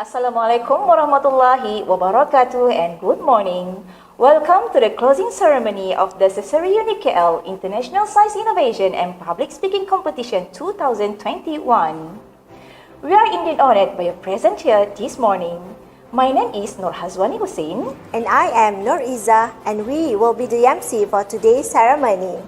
Assalamualaikum warahmatullahi wabarakatuh and good morning. Welcome to the closing ceremony of the SESERI-UniKL International Science Innovation and Public Speaking Competition 2021. We are indeed honored by your presence here this morning. My name is Nur Hazwani Hussein. And I am Nur Iza, and we will be the MC for today's ceremony.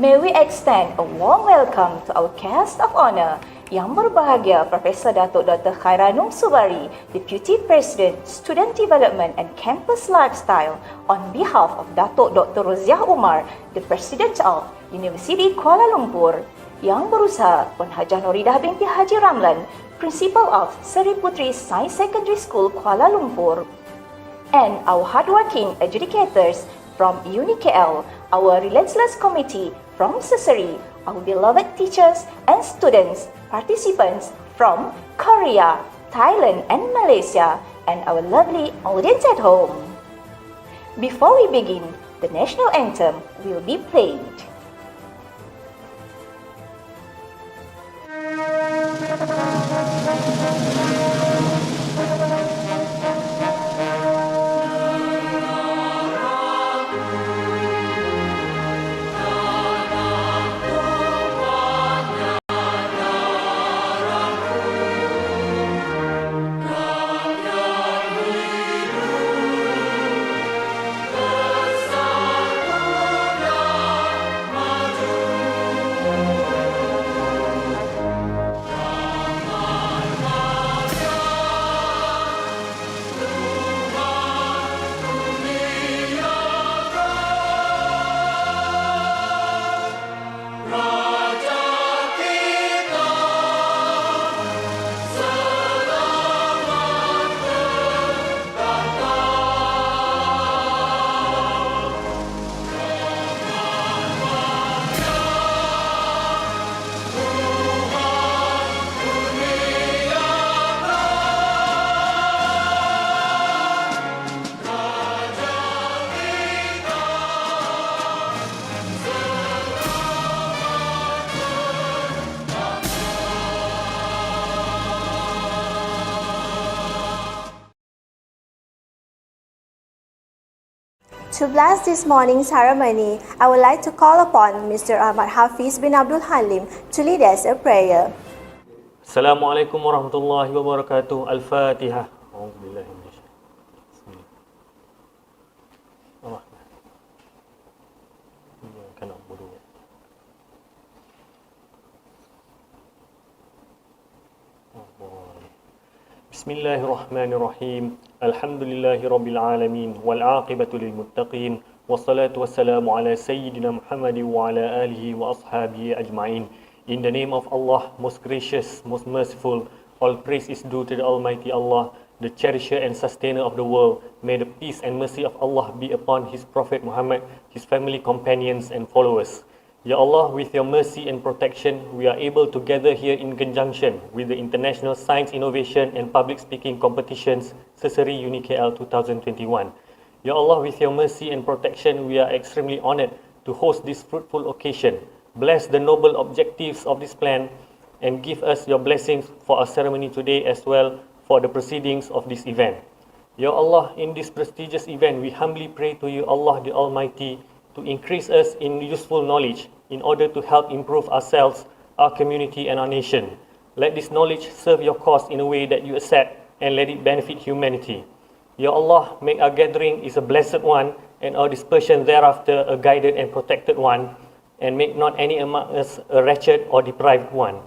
May we extend a warm welcome to our guest of honor, Yang berbahagia Profesor Datuk Dr. Khairanum Subari, Deputy President, Student Development and Campus Lifestyle, on behalf of Datuk Dr. Roziah Umar, the President of University Kuala Lumpur. Yang berusaha Puan Hajah Noridah binti Haji Ramlan, Principal of Seri Putri Science Secondary School Kuala Lumpur. And our hardworking educators from UniKL, our relentless committee from SESERI, our beloved teachers and students, participants from Korea, Thailand and Malaysia, and our lovely audience at home. Before we begin, the national anthem will be played. To bless this morning's ceremony, I would like to call upon Mr. Ahmad Hafiz bin Abdul Halim to lead us a prayer. Assalamualaikum warahmatullahi wabarakatuh. Al-Fatihah. A'udzubillahi minasyaitanir rajim. Bismillahirrahmanirrahim. Alhamdulillahi rabbil alamin wal aqibatu lil muttaqin wassalatu wassalamu ala sayyidina Muhammadin wa ala alihi wa ashabihi ajma'in. In the name of Allah, most gracious, most merciful, all praise is due to the Almighty Allah, the cherisher and sustainer of the world. May the peace and mercy of Allah be upon His Prophet Muhammad, his family, companions and followers. Ya Allah, with your mercy and protection, we are able to gather here in conjunction with the International Science Innovation and Public Speaking Competitions, SESERI-UniKL 2021. Ya Allah, with your mercy and protection, we are extremely honored to host this fruitful occasion. Bless the noble objectives of this plan and give us your blessings for our ceremony today as well for the proceedings of this event. Ya Allah, in this prestigious event, we humbly pray to you, Allah the Almighty, to increase us in useful knowledge in order to help improve ourselves, our community and our nation. Let this knowledge serve your cause in a way that you accept and let it benefit humanity. Ya Allah, make our gathering is a blessed one and our dispersion thereafter a guided and protected one, and make not any among us a wretched or deprived one.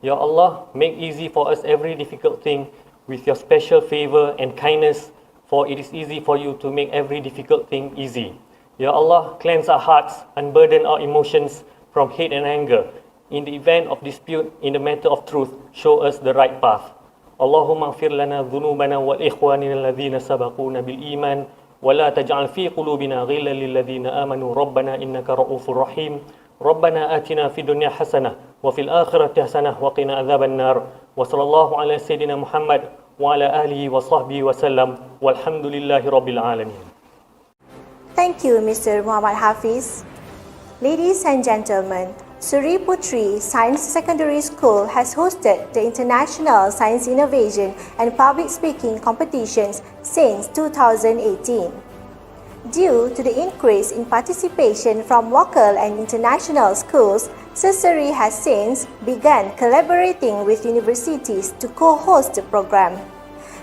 Ya Allah, make easy for us every difficult thing with your special favor and kindness, for it is easy for you to make every difficult thing easy. Ya Allah, cleanse our hearts, unburden our emotions from hate and anger. In the event of dispute in the matter of truth, show us the right path. Allahumma ighfir lana dhunubana wal ikhwanina alladhina sabaquna bil iman wa la taj'al fi qulubina ghillan lil ladzina amanu rabbana innaka ra'ufur rahim. Rabbana atina fid dunya hasanah wa fil akhirati hasanah wa qina adzaban nar. Wa sallallahu ala sayyidina Muhammad wa ala alihi wa sahbihi wa sallam. Walhamdulillahi rabbil alamin. Thank you, Mr. Muhammad Hafiz. Ladies and gentlemen, Suri Putri Science Secondary School has hosted the International Science Innovation and Public Speaking competitions since 2018. Due to the increase in participation from local and international schools, SESERI has since begun collaborating with universities to co-host the program.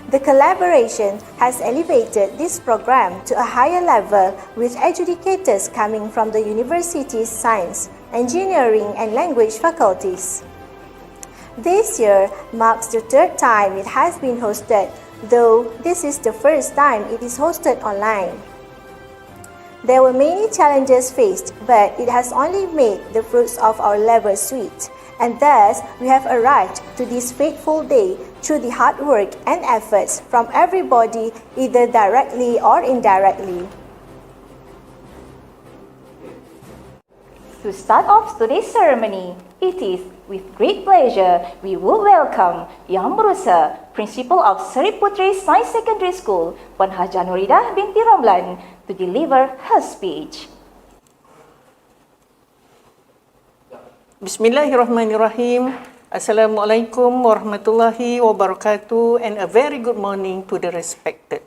The collaboration has elevated this program to a higher level with adjudicators coming from the university's science, engineering and language faculties. This year marks the third time it has been hosted, though this is the first time it is hosted online. There were many challenges faced, but it has only made the fruits of our labor sweet. And thus, we have arrived to this fateful day through the hard work and efforts from everybody, either directly or indirectly. To start off today's ceremony, it is with great pleasure we will welcome Yang Berusaha, Principal of Suri Putri Science Secondary School, Puan Haja Nuridah binti Ramlan, to deliver her speech. Bismillahirrahmanirrahim. Assalamualaikum warahmatullahi wabarakatuh, and a very good morning to the respected.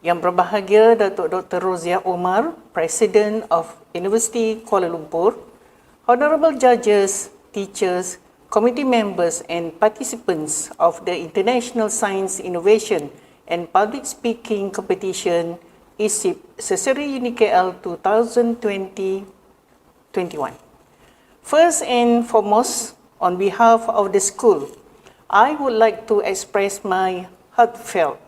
Yang berbahagia Datuk Dr. Rozia Omar, President of University Kuala Lumpur, honorable judges, teachers, committee members and participants of the International Science Innovation and Public Speaking Competition ISIP SESERI-UniKL 2020-21. First and foremost, on behalf of the school, I would like to express my heartfelt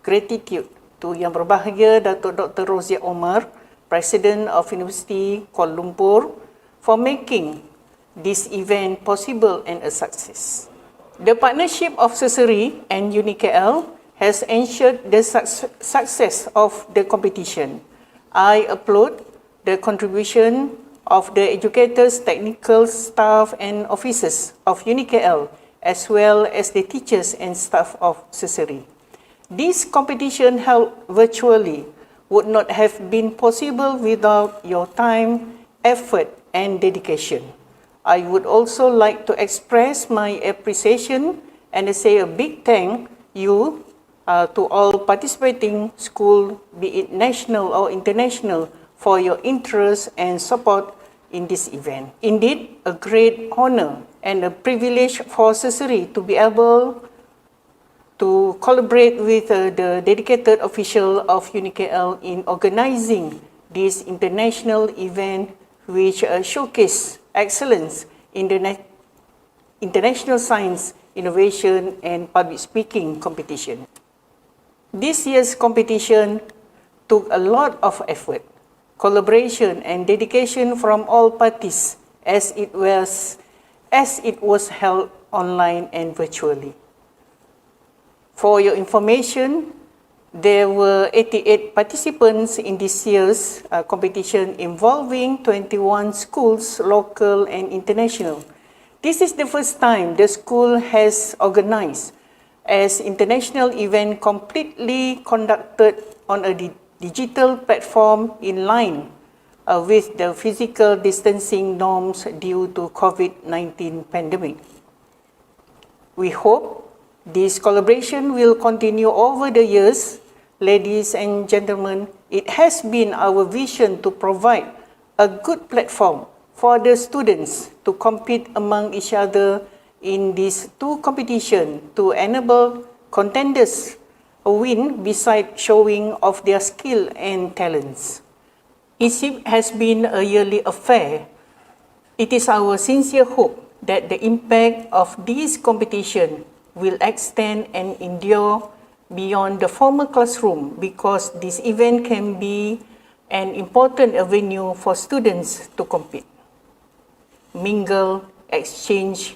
gratitude to Yang berbahagia Datuk Dr. Rozia Omar, President of University Kuala Lumpur, for making this event possible and a success. The partnership of SESERI and UniKL has ensured the success of the competition. I applaud the contribution of the educators, technical staff and officers of UniKL, as well as the teachers and staff of SESERI. This competition held virtually would not have been possible without your time, effort and dedication. I would also like to express my appreciation and say a big thank you to all participating school, be it national or international, for your interest and support in this event. Indeed, a great honor and a privilege for SESERI to be able to collaborate with the dedicated official of UniKL in organizing this international event which showcase excellence in the international science, innovation and public speaking competition. This year's competition took a lot of effort, collaboration and dedication from all parties as it was held online and virtually. For your information, there were 88 participants in this year's competition involving 21 schools, local and international. This is the first time the school has organized as international event completely conducted on a digital platform in line with the physical distancing norms due to COVID-19 pandemic. We hope this collaboration will continue over the years. Ladies and gentlemen, it has been our vision to provide a good platform for the students to compete among each other in these two competitions to enable contenders a win beside showing of their skill and talents. It has been a yearly affair. It is our sincere hope that the impact of this competition will extend and endure beyond the formal classroom, because this event can be an important avenue for students to compete, mingle, exchange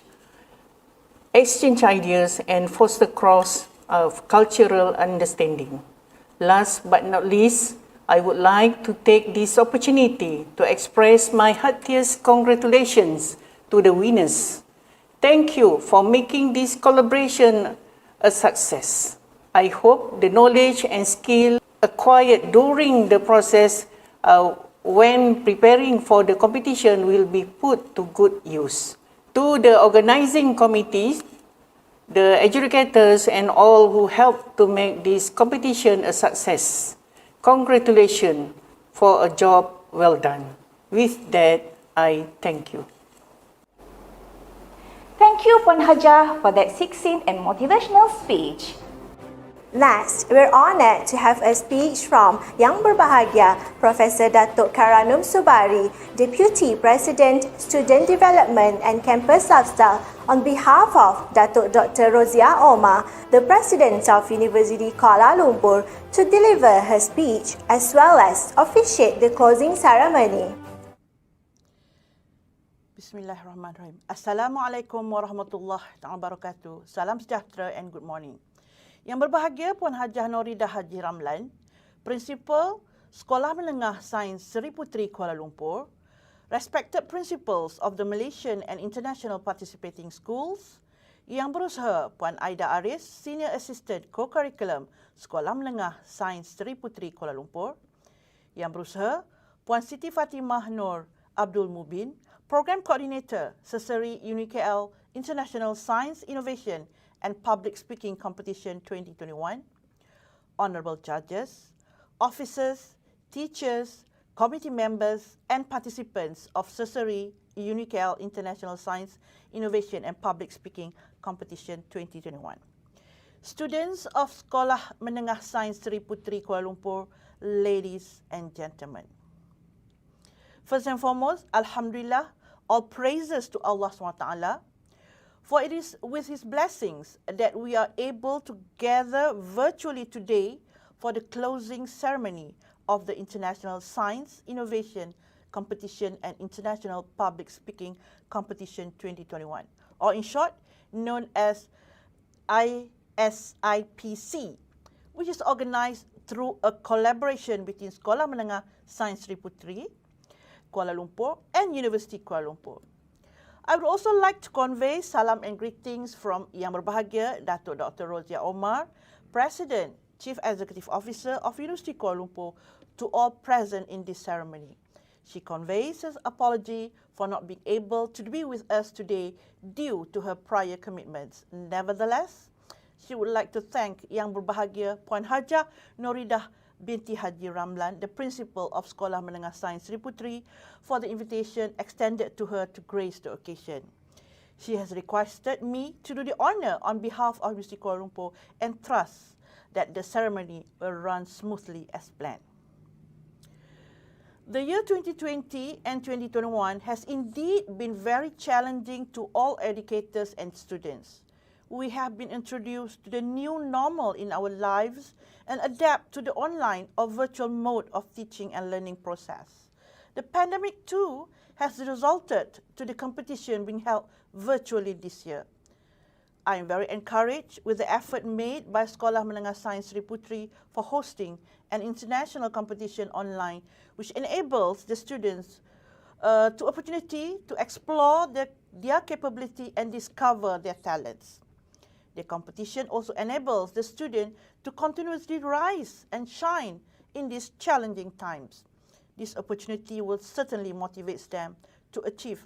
ideas and foster cross of cultural understanding. Last but not least, I would like to take this opportunity to express my heartiest congratulations to the winners. Thank you for making this collaboration a success. I hope the knowledge and skill acquired during the process when preparing for the competition will be put to good use. To the organizing committees, the educators and all who helped to make this competition a success, congratulations for a job well done. With that, I thank you. Thank you, Puan Hajah, for that succinct and motivational speech. Next, we're honored to have a speech from Yang Berbahagia Professor Datuk Karanum Subari, Deputy President, Student Development and Campus Lifestyle, on behalf of Datuk Dr. Rozia Omar, the President of University Kuala Lumpur, to deliver her speech as well as officiate the closing ceremony. Bismillahirrahmanirrahim. Assalamualaikum warahmatullahi wabarakatuh. Salam sejahtera and good morning. Yang berbahagia Puan Hajah Noridah Haji Ramlan, Prinsipal Sekolah Menengah Sains Seri Puteri Kuala Lumpur, respected principals of the Malaysian and international participating schools, Yang Berusaha Puan Aida Aris, Senior Assistant Co-Curriculum Sekolah Menengah Sains Seri Puteri Kuala Lumpur, Yang Berusaha Puan Siti Fatimah Nur Abdul Mubin, Program Coordinator SESERI-UniKL International Science Innovation and Public Speaking Competition 2021, Honourable Judges, Officers, Teachers, Committee Members and Participants of SESERI-UniKL International Science Innovation and Public Speaking Competition 2021. Students of Sekolah Menengah Sains Seri Puteri Kuala Lumpur, ladies and gentlemen. First and foremost, Alhamdulillah, all praises to Allah SWT, for it is with His blessings that we are able to gather virtually today for the closing ceremony of the International Science Innovation Competition and International Public Speaking Competition 2021, or in short, known as ISIPC, which is organized through a collaboration between Sekolah Menengah Sains Seri Puteri Kuala Lumpur and University Kuala Lumpur. I would also like to convey salam and greetings from Yang Berbahagia Datuk Dr. Rozia Omar, President, Chief Executive Officer of University Kuala Lumpur, to all present in this ceremony. She conveys her apology for not being able to be with us today due to her prior commitments. Nevertheless, she would like to thank Yang Berbahagia Puan Hajah Noridah binti Haji Ramlan, the principal of Sekolah Menengah Sains Seri Puteri, for the invitation extended to her to grace the occasion. She has requested me to do the honour on behalf of Universiti Kuala Lumpur and trusts that the ceremony will run smoothly as planned. The year 2020 and 2021 has indeed been very challenging to all educators and students. We have been introduced to the new normal in our lives and adapt to the online or virtual mode of teaching and learning process. The pandemic too has resulted to the competition being held virtually this year. I am very encouraged with the effort made by Sekolah Menengah Sains Seri Puteri for hosting an international competition online, which enables the students to opportunity to explore their capability and discover their talents. The competition also enables the student to continuously rise and shine in these challenging times. This opportunity will certainly motivate them to achieve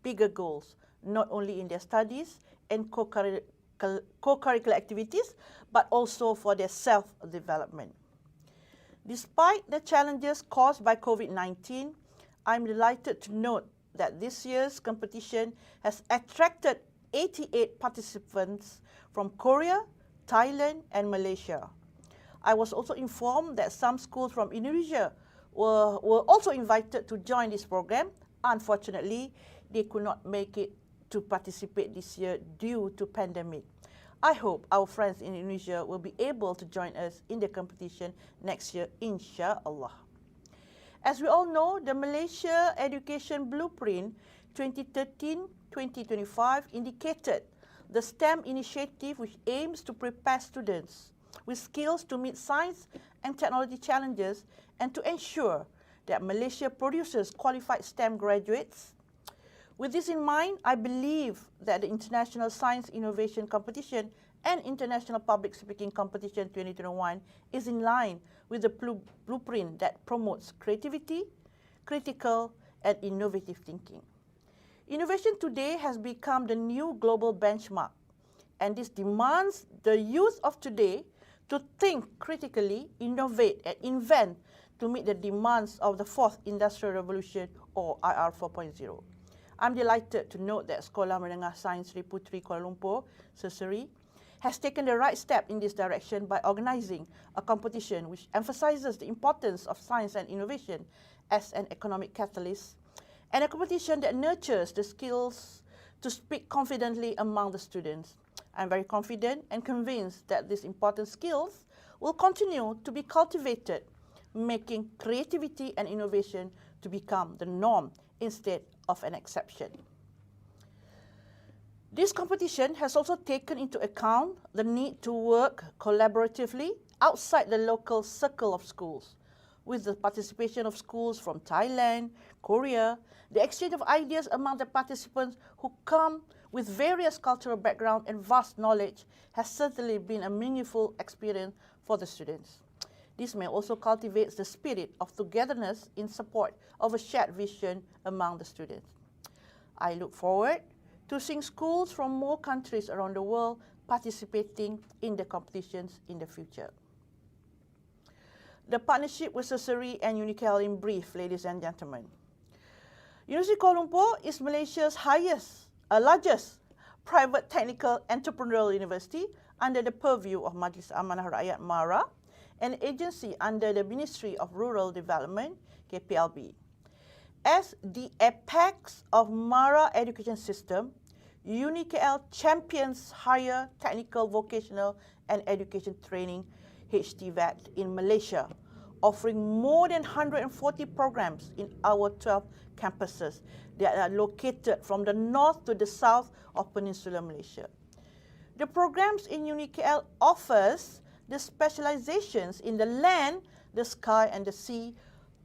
bigger goals, not only in their studies and co-curricular activities, but also for their self-development. Despite the challenges caused by COVID-19, I'm delighted to note that this year's competition has attracted 88 participants from Korea, Thailand, and Malaysia. I was also informed that some schools from Indonesia were also invited to join this program. Unfortunately, they could not make it to participate this year due to pandemic. I hope our friends in Indonesia will be able to join us in the competition next year, insyaAllah. As we all know, the Malaysia Education Blueprint 2013-2025 indicated the STEM initiative, which aims to prepare students with skills to meet science and technology challenges and to ensure that Malaysia produces qualified STEM graduates. With this in mind, I believe that the International Science Innovation Competition and International Public Speaking Competition 2021 is in line with the blueprint that promotes creativity, critical and innovative thinking. Innovation today has become the new global benchmark, and this demands the youth of today to think critically, innovate and invent to meet the demands of the fourth industrial revolution, or IR 4.0. I'm delighted to note that Sekolah Menengah Sains Seri Puteri Kuala Lumpur, SESERI, has taken the right step in this direction by organising a competition which emphasises the importance of science and innovation as an economic catalyst, and a competition that nurtures the skills to speak confidently among the students. I'm very confident and convinced that these important skills will continue to be cultivated, making creativity and innovation to become the norm instead of an exception. This competition has also taken into account the need to work collaboratively outside the local circle of schools, with the participation of schools from Thailand, Korea, the exchange of ideas among the participants who come with various cultural background and vast knowledge has certainly been a meaningful experience for the students. This may also cultivate the spirit of togetherness in support of a shared vision among the students. I look forward to seeing schools from more countries around the world participating in the competitions in the future. The partnership with SESERI and UniKL in brief, ladies and gentlemen. Universiti Kuala Lumpur is Malaysia's largest private technical entrepreneurial university under the purview of Majlis Amanah Rakyat MARA, an agency under the Ministry of Rural Development, KPLB. As the apex of MARA education system, UniKL champions higher technical, vocational and education training, HTVET, in Malaysia, offering more than 140 programs in our 12 campuses that are located from the north to the south of Peninsular Malaysia. The programs in UniKL offers the specializations in the land, the sky and the sea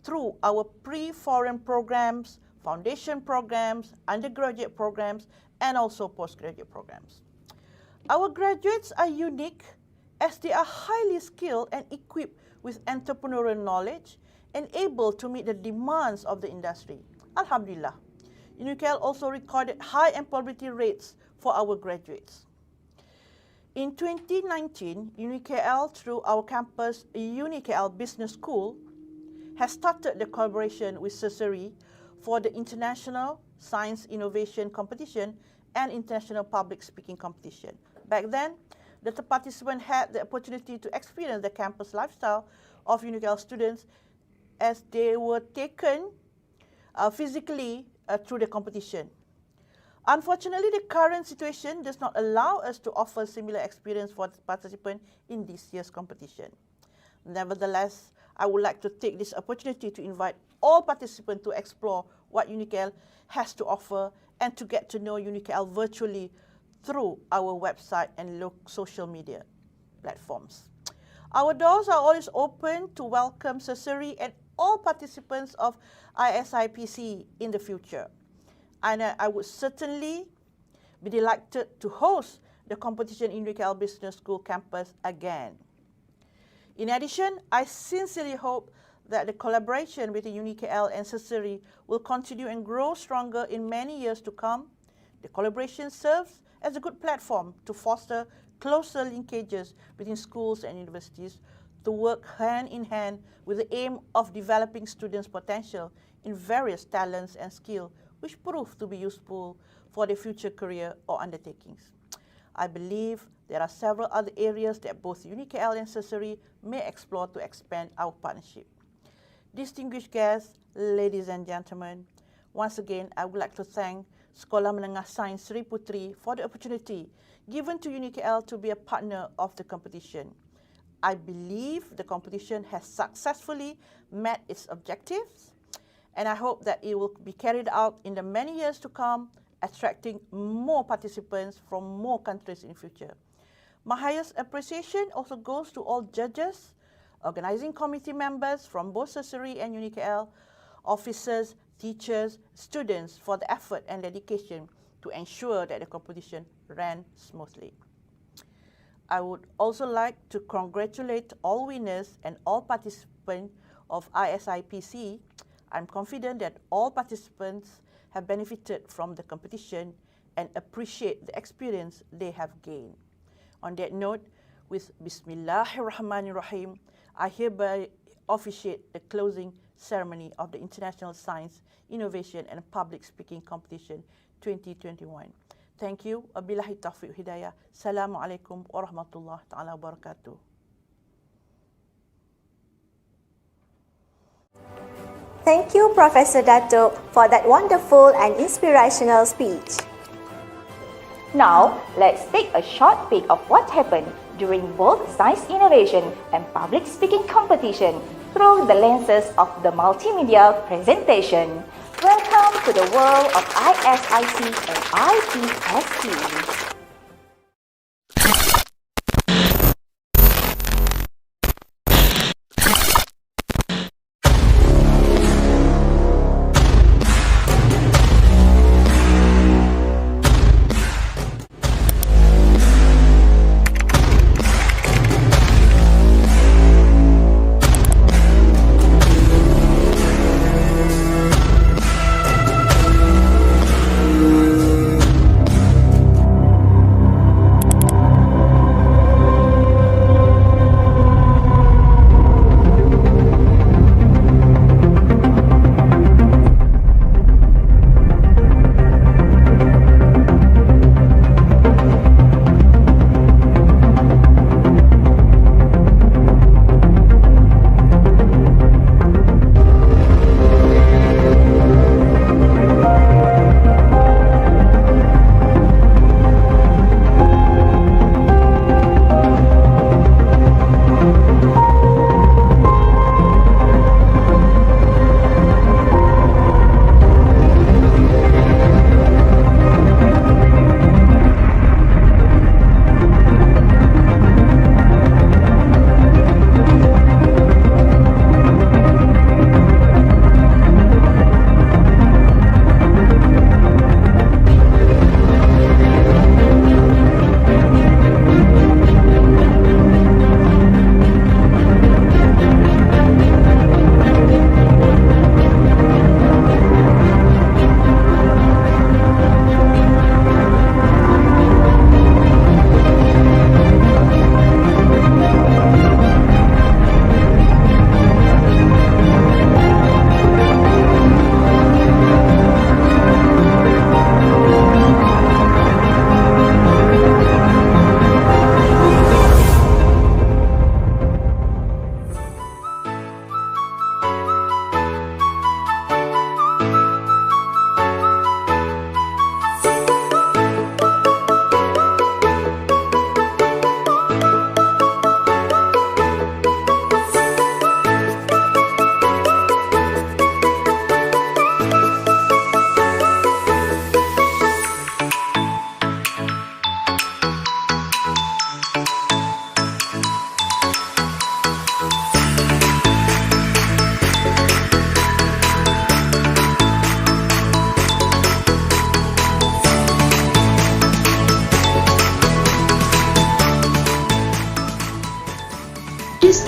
through our pre-foreign programs, foundation programs, undergraduate programs, and also postgraduate programs. Our graduates are unique as they are highly skilled and equipped with entrepreneurial knowledge and able to meet the demands of the industry. Alhamdulillah, UniKL also recorded high employability rates for our graduates. In 2019, UniKL, through our campus UniKL Business School, has started the collaboration with SESERI for the International Science Innovation Competition and International Public Speaking Competition. Back then, the participants had the opportunity to experience the campus lifestyle of UniKL students as they were taken physically through the competition. Unfortunately, the current situation does not allow us to offer similar experience for the participants in this year's competition. Nevertheless, I would like to take this opportunity to invite all participants to explore what UniKL has to offer and to get to know UniKL virtually through our website and social media platforms. Our doors are always open to welcome SESERI and all participants of ISIPC in the future. And I would certainly be delighted to host the competition in UniKL Business School campus again. In addition, I sincerely hope that the collaboration between UniKL and SESERI will continue and grow stronger in many years to come. The collaboration serves as a good platform to foster closer linkages between schools and universities to work hand in hand with the aim of developing students' potential in various talents and skills which prove to be useful for their future career or undertakings. I believe there are several other areas that both UniKL and SESERI may explore to expand our partnership. Distinguished guests, ladies and gentlemen, once again, I would like to thank Sekolah Menengah Sains Seri Puteri for the opportunity given to UniKL to be a partner of the competition. I believe the competition has successfully met its objectives, and I hope that it will be carried out in the many years to come, attracting more participants from more countries in the future. My highest appreciation also goes to all judges, organizing committee members from both SESERI and UniKL, officers, teachers, students for the effort and dedication to ensure that the competition ran smoothly. I would also like to congratulate all winners and all participants of ISIPC. I'm confident that all participants have benefited from the competition and appreciate the experience they have gained. On that note, with Bismillahirrahmanirrahim, I hereby officiate the closing ceremony of the International Science, Innovation and Public Speaking Competition 2021. Thank you. Wabillahi taufiq hidayah. Assalamualaikum warahmatullahi ta'ala wabarakatuh. Thank you, Professor Dato, for that wonderful and inspirational speech. Now, let's take a short peek of what happened during both science innovation and public speaking competition through the lenses of the multimedia presentation. Welcome to the world of ISIC and IPSC.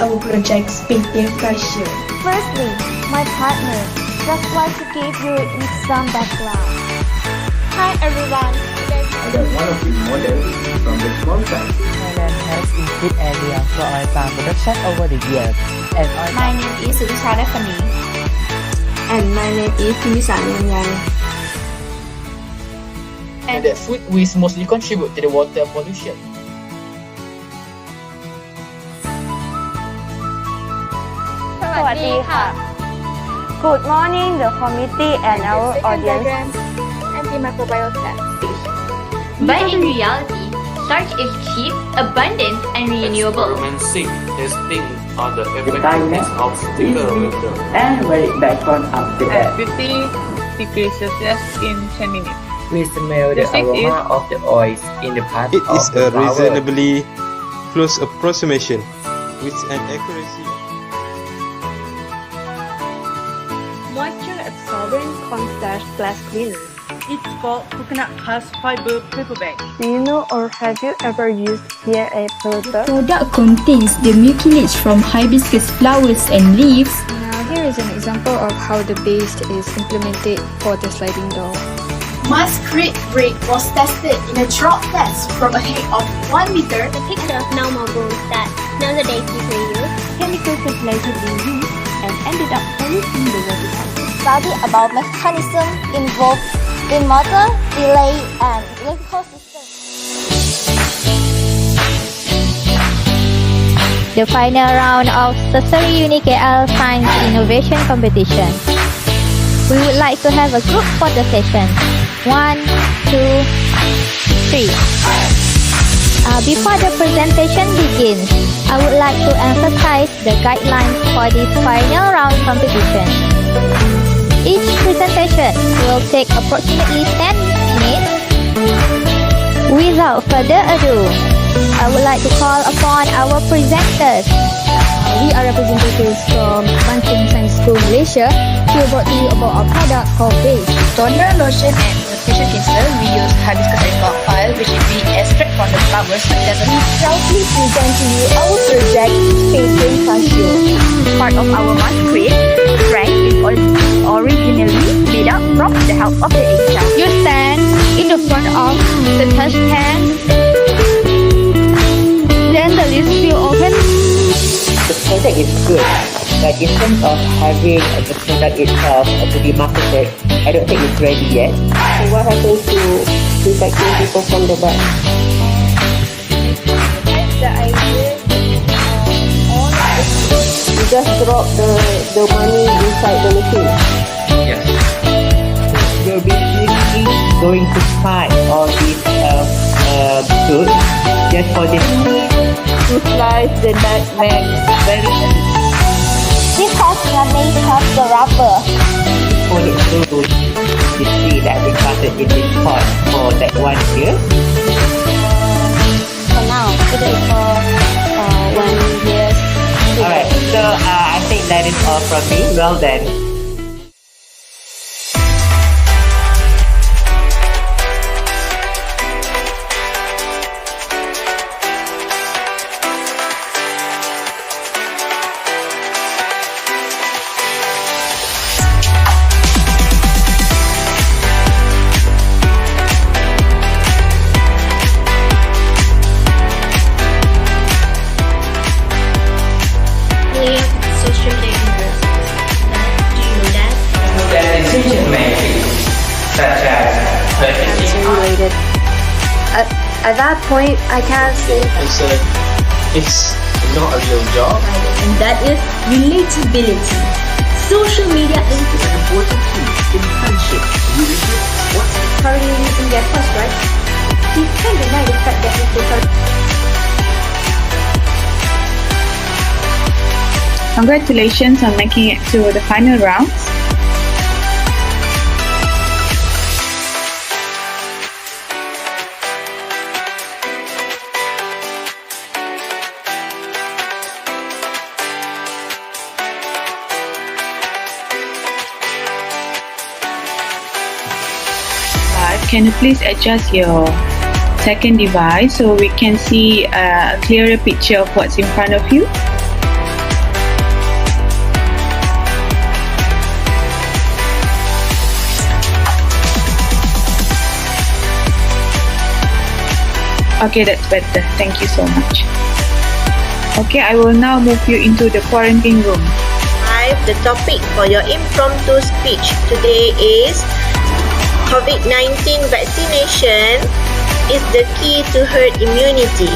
our projects painting pressure. Firstly, my partner just like to give you some background. Hi everyone. Ada one of the models from the small size. Thailand has increased area for oil palm production over the years. And my name is Surisha Daphne. And my name is Timisa Nyang. And that food waste mostly contribute to the water pollution. Good morning, the committee and our audience. Antimicrobial tests. But in reality, starch is cheap, abundant, and renewable. Experiment 6. Testing on the effectiveness of sticker window. and wear it back on after that. 50 degrees Celsius in 10 minutes. We smell the aroma of the oils in the part It of is the a flower. reasonably close approximation with an accuracy. Moisture absorbent cornstarch glass cleaner. It's called coconut husk fiber paper bag. Do you know or have you ever used PLA polluter? Product contains the mucilage from hibiscus flowers and leaves. Now here is an example of how the base is implemented for the sliding door. Masquerade rate was tested in a drop test from a height of 1 meter. The picture now moves that nowadays people use chemical fertilizer being used and ended up polluting the water cycle. Study about mechanism involved in motor, delay, and electrical systems. The final round of SESERI-UniKL Science Innovation Competition. We would like to have a group photo session. 1, 2, 3. Before the presentation begins, I would like to emphasize the guidelines for this final round competition. Each presentation will take approximately 10 minutes. Without further ado, I would like to call upon our presenters. We are representatives from Banting Science School, Malaysia, to about to you about our product called Base. Toner, lotion, and facial cleanser, we use hibiscus alcohol oil, which is we extract from the flowers such as We proudly present to you our project, Painting Pressure. Part of our masquerade, Frank is originally made up from the help of the eggshell. You stand in the front of the touch pen. Then the lid will open. The product is good, but in terms of having the product itself to be marketed, I don't think it's ready yet. So what happens to protecting people from the bad? The idea You just drop the money inside the machine. Yes. We're basically going to find all these goods just for this. To slice the nutmeg very thin. This has been made of the rubber. For it to you see that we started in this pot for like 1 year. For now, it is for 1 year. Alright, so I think that is all from me. Well done. social media universes. Do you know that? That decision making, such as purchasing. Related. At that point, I can't say. I said, it's not a real job. And that is relatability. Social media is an important key in friendship. What's currently using their trust, right? You can't deny the fact that if they Congratulations on making it to the final rounds. Can you please adjust your second device so we can see a clearer picture of what's in front of you? Okay, that's better. Thank you so much. Okay, I will now move you into the quarantine room. The topic for your impromptu speech today is COVID-19 vaccination is the key to herd immunity.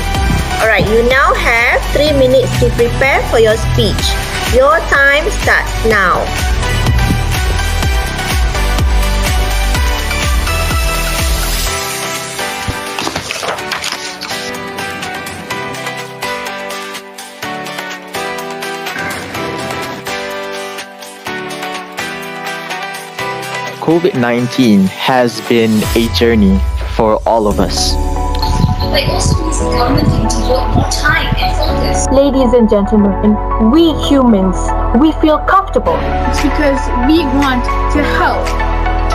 Alright, you now have 3 minutes to prepare for your speech. Your time starts now. COVID-19 has been a journey for all of us. But it also means the government can devote more time and focus. Ladies and gentlemen, we humans, we feel comfortable. It's because we want to help.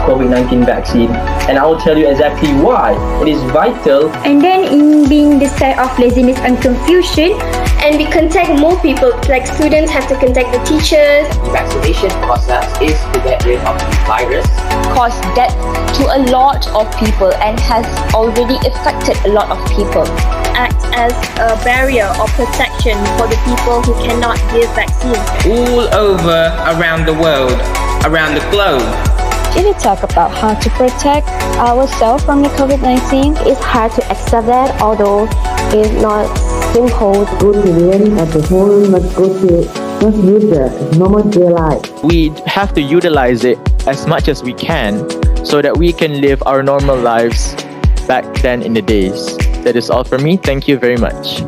COVID-19 vaccine, and I will tell you exactly why it is vital. And then in being the side of laziness and confusion, and we contact more people, like students have to contact the teachers. The vaccination process is to get rid of the virus. Caused death to a lot of people and has already affected a lot of people. Act as a barrier or protection for the people who cannot give vaccines. All over around the world, around the globe. If we talk about how to protect ourselves from the COVID-19, it's hard to accept that, although it's not simple. Go to the end of the whole, let's use the normal daylight. We have to utilize it as much as we can so that we can live our normal lives back then in the days. That is all for me. Thank you very much.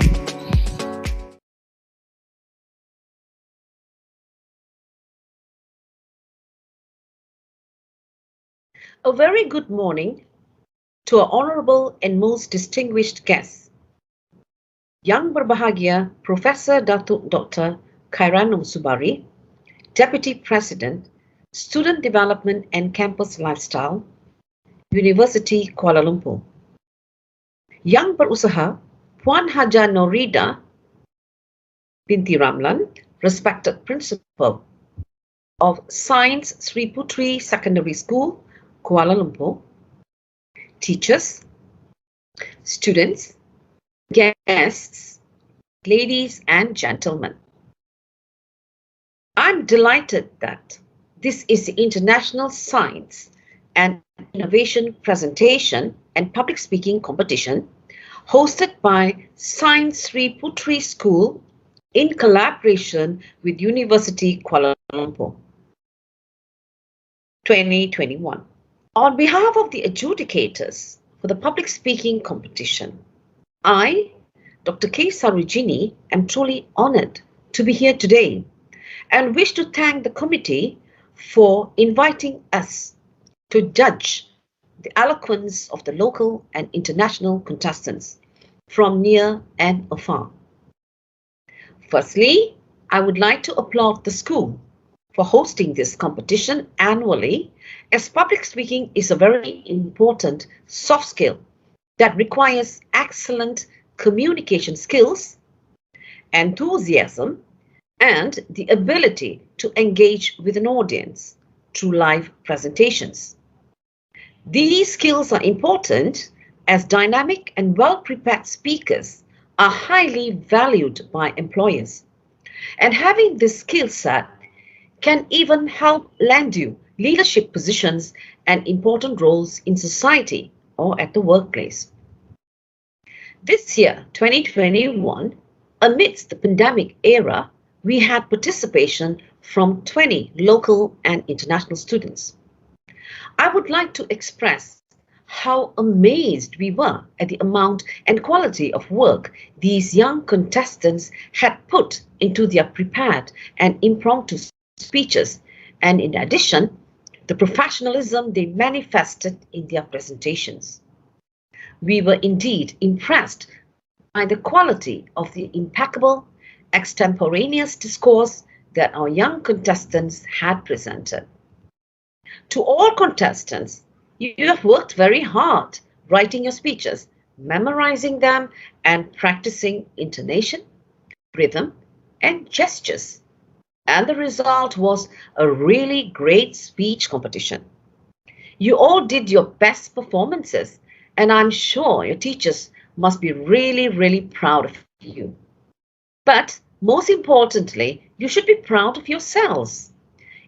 A very good morning to our honorable and most distinguished guests, Yang Berbahagia Professor Datuk Dr. Khairanul Subari, Deputy President, Student Development and Campus Lifestyle, University Kuala Lumpur. Yang Berusaha Puan Haja Norida binti Ramlan, respected Principal of Science Sri Putri Secondary School, Kuala Lumpur, teachers, students, guests, ladies and gentlemen. I'm delighted that this is the International Science and Innovation Presentation and Public Speaking Competition hosted by Science Sri Putri School in collaboration with University Kuala Lumpur 2021. On behalf of the adjudicators for the public speaking competition, I, Dr. K. Sarojini, am truly honored to be here today and wish to thank the committee for inviting us to judge the eloquence of the local and international contestants from near and afar. Firstly, I would like to applaud the school for hosting this competition annually, as public speaking is a very important soft skill that requires excellent communication skills, enthusiasm, and the ability to engage with an audience through live presentations. These skills are important as dynamic and well-prepared speakers are highly valued by employers. And having this skill set can even help land you leadership positions and important roles in society or at the workplace. This year, 2021, amidst the pandemic era, we had participation from 20 local and international students. I would like to express how amazed we were at the amount and quality of work these young contestants had put into their prepared and impromptu speeches, and in addition, the professionalism they manifested in their presentations. We were indeed impressed by the quality of the impeccable, extemporaneous discourse that our young contestants had presented. To all contestants, you have worked very hard writing your speeches, memorizing them, and practicing intonation, rhythm, and gestures. And the result was a really great speech competition. You all did your best performances, and I'm sure your teachers must be really, really proud of you. But most importantly, you should be proud of yourselves.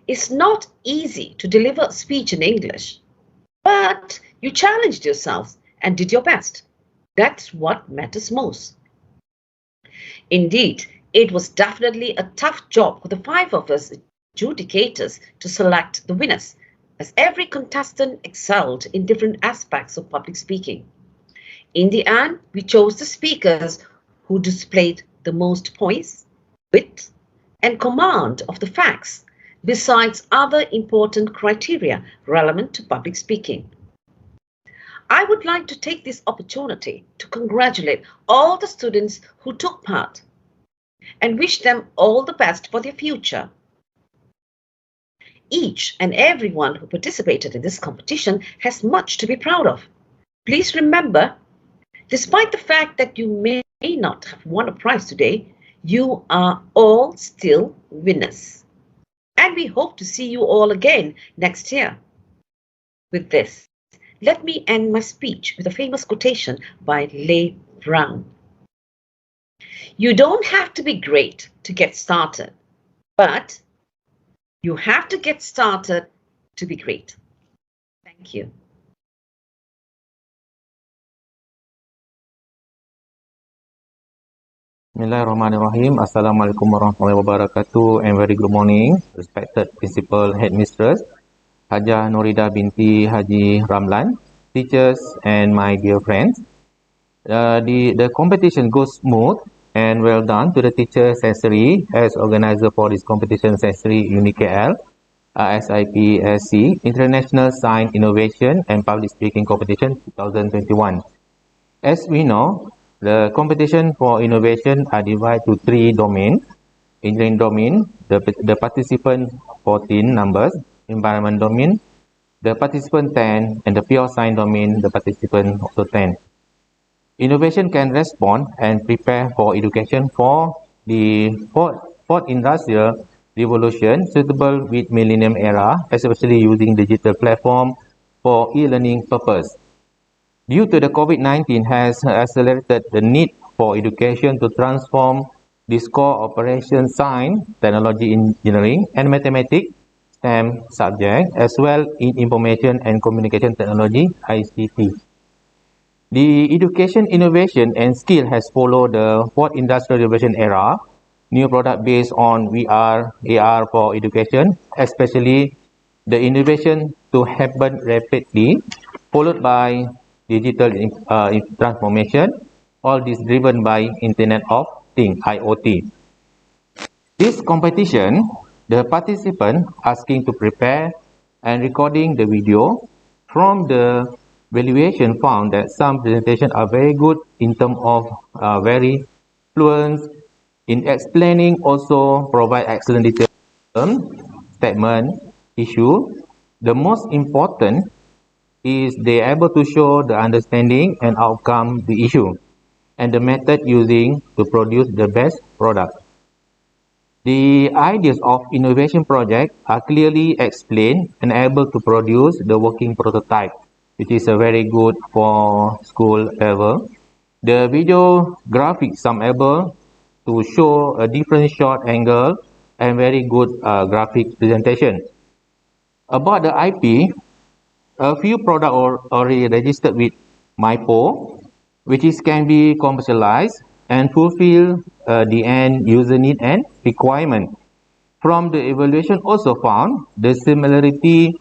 It's not easy to deliver a speech in English, but you challenged yourselves and did your best. That's what matters most. Indeed, it was definitely a tough job for the 5 of us adjudicators to select the winners, as every contestant excelled in different aspects of public speaking. In the end, we chose the speakers who displayed the most poise, wit, and command of the facts, besides other important criteria relevant to public speaking. I would like to take this opportunity to congratulate all the students who took part and wish them all the best for their future. Each and everyone who participated in this competition has much to be proud of. Please remember, despite the fact that you may not have won a prize today, you are all still winners. And we hope to see you all again next year. With this, let me end my speech with a famous quotation by Leigh Brown. You don't have to be great to get started, but you have to get started to be great. Thank you. Bismillahirrahmanirrahim. Assalamualaikum warahmatullahi wabarakatuh and very good morning, respected Principal Headmistress Hajah Norida binti Haji Ramlan, teachers and my dear friends. The competition goes smooth and well done to the teacher SESERI as organizer for this competition, SESERI-UniKL, SIPSC, International Science Innovation and Public Speaking Competition 2021. As we know, the competition for innovation are divided to 3 domains. Engineering domain, the participant 14 numbers, environment domain, the participant 10, and the pure science domain, the participant also 10. Innovation can respond and prepare for education for the fourth industrial revolution suitable with millennium era, especially using digital platform for e-learning purpose. Due to the COVID-19 has accelerated the need for education to transform this core operation science, technology engineering, and mathematics STEM subject, as well in information and communication technology, ICT. The education, innovation, and skill has followed the fourth industrial revolution era. New product based on VR, AR for education, especially the innovation to happen rapidly, followed by digital transformation, all this driven by Internet of Things, IoT. This competition, the participant asking to prepare and recording the video. From the valuation found that some presentations are very good in terms of very fluent in explaining, also provide excellent detail, statement, issue. The most important is they are able to show the understanding and outcome the issue and the method using to produce the best product. The ideas of innovation project are clearly explained and able to produce the working prototype, which is a very good for school level. The video graphics are able to show a different shot angle and very good graphic presentation. About the IP, a few products are already registered with MyPo, which can be commercialized and fulfill the end user need and requirement. From the evaluation also found the similarity,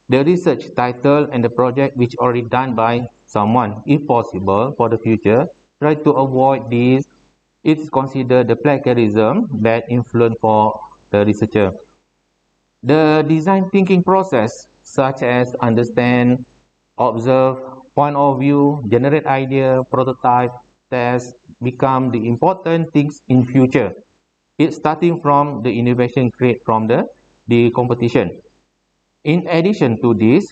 the research title and the project which already done by someone. If possible for the future, try to avoid this. It's considered the plagiarism that influence for the researcher. The design thinking process, such as understand, observe, point of view, generate idea, prototype, test, become the important things in future. It's starting from the innovation create from the competition. In addition to this,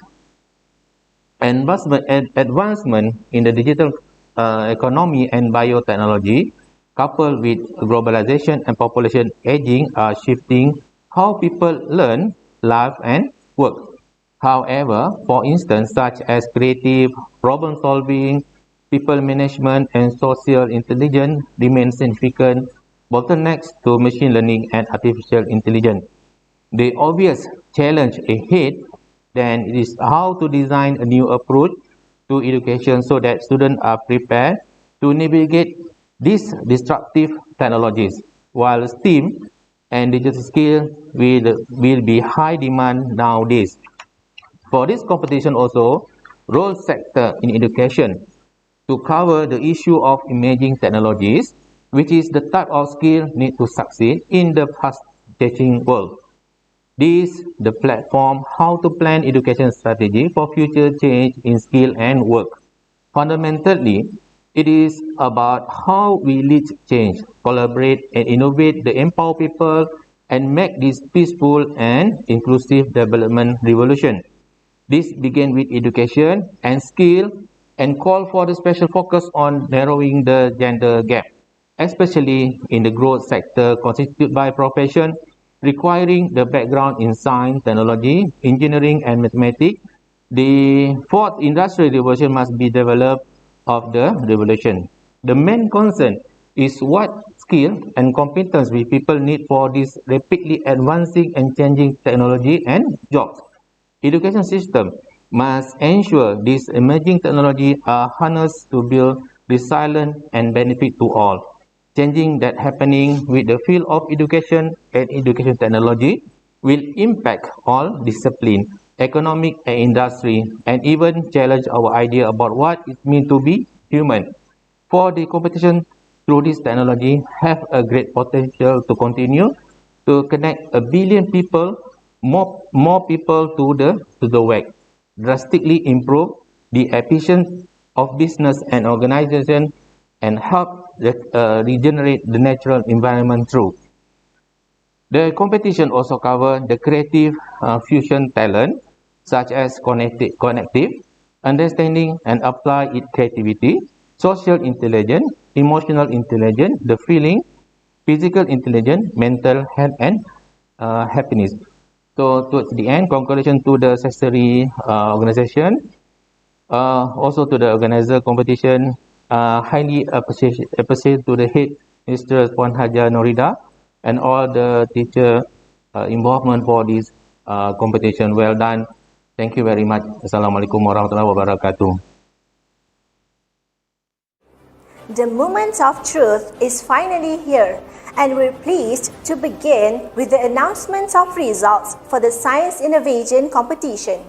advancement in the digital economy and biotechnology, coupled with globalization and population aging, are shifting how people learn, live, and work. However, for instance, such as creative, problem solving, people management, and social intelligence remain significant bottlenecks to machine learning and artificial intelligence. The obvious challenge ahead then is how to design a new approach to education so that students are prepared to navigate these disruptive technologies, while STEAM and digital skills will be high demand nowadays. For this competition also, role sector in education to cover the issue of emerging technologies, which is the type of skill need to succeed in the fast-changing world. This the platform how to plan education strategy for future change in skill and work. Fundamentally, it is about how we lead change, collaborate and innovate to empower people and make this peaceful and inclusive development revolution. This began with education and skill and call for the special focus on narrowing the gender gap, especially in the growth sector constituted by profession requiring the background in science, technology, engineering, and mathematics. The fourth industrial revolution must be developed of the revolution. The main concern is what skill and competence we people need for this rapidly advancing and changing technology and jobs. Education system must ensure these emerging technology are harnessed to build resilience and benefit to all. Changing that happening with the field of education and education technology will impact all discipline, economic and industry, and even challenge our idea about what it means to be human. For the competition through this technology have a great potential to continue to connect a billion people, more people to the web, drastically improve the efficiency of business and organization, and help regenerate the natural environment through. The competition also covers the creative fusion talent, such as connective, understanding and apply its creativity, social intelligence, emotional intelligence, the feeling, physical intelligence, mental health, and happiness. So towards the end, congratulations to the SESERI organization, also to the organizer competition. Highly appreciate to the head Mr. Puan Haja Norida and all the teacher involvement for this competition. Well done. Thank you very much. Assalamualaikum warahmatullahi wabarakatuh. The moment of truth is finally here, and we're pleased to begin with the announcement of results for the Science Innovation Competition.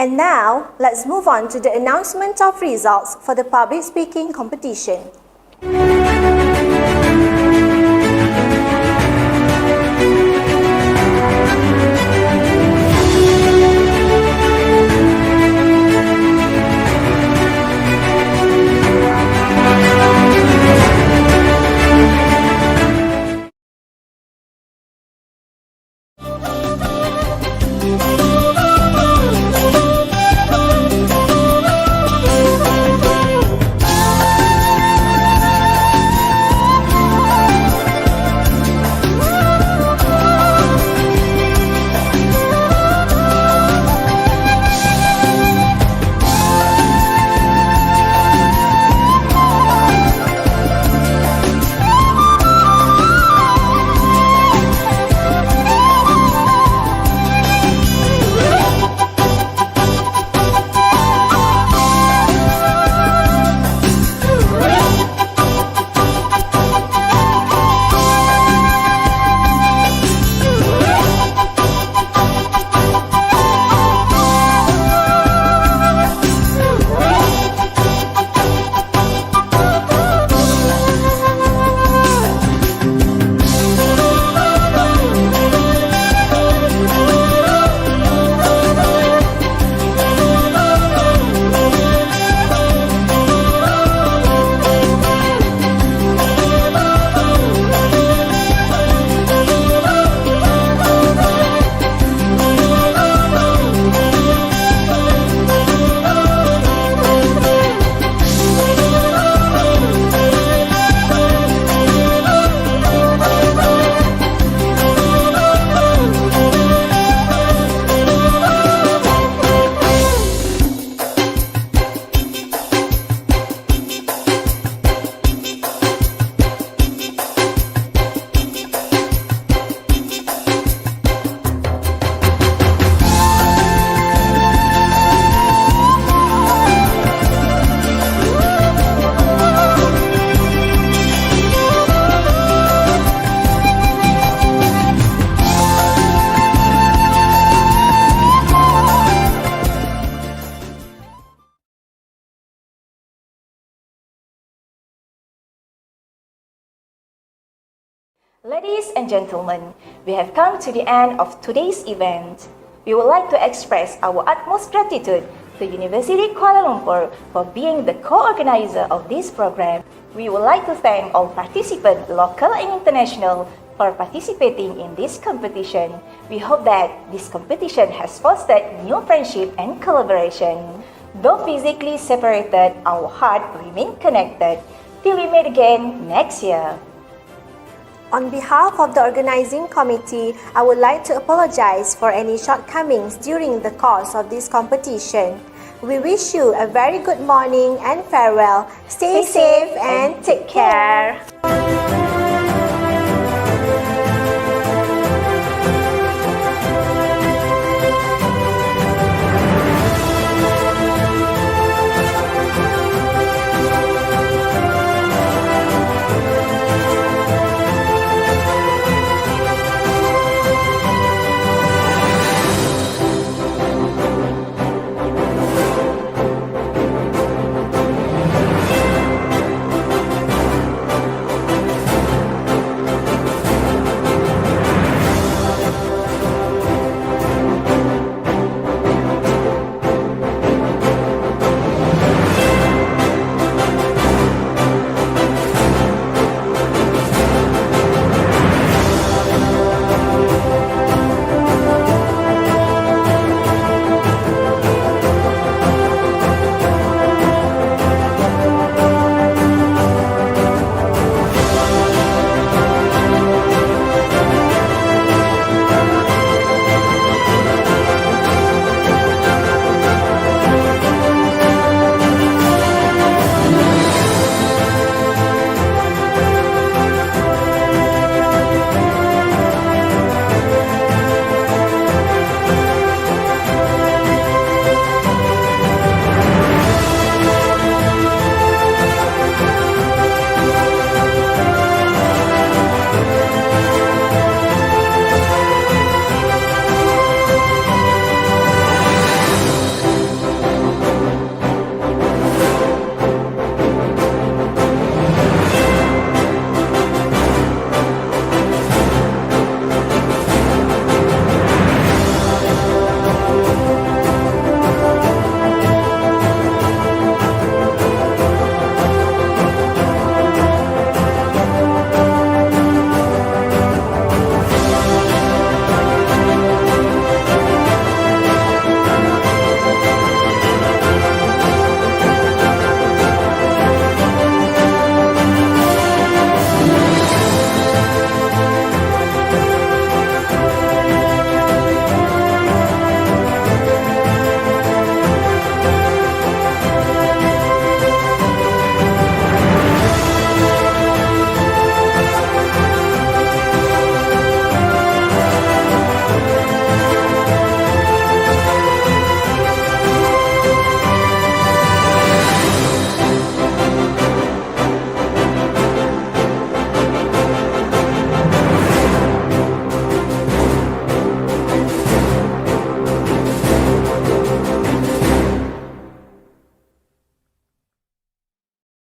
And now, let's move on to the announcement of results for the public speaking competition. Ladies and gentlemen, we have come to the end of today's event. We would like to express our utmost gratitude to University Kuala Lumpur for being the co-organizer of this program. We would like to thank all participants, local and international, for participating in this competition. We hope that this competition has fostered new friendship and collaboration. Though physically separated, our heart remain connected. Till we meet again next year. On behalf of the organizing committee, I would like to apologize for any shortcomings during the course of this competition. We wish you a very good morning and farewell. Stay safe and take care.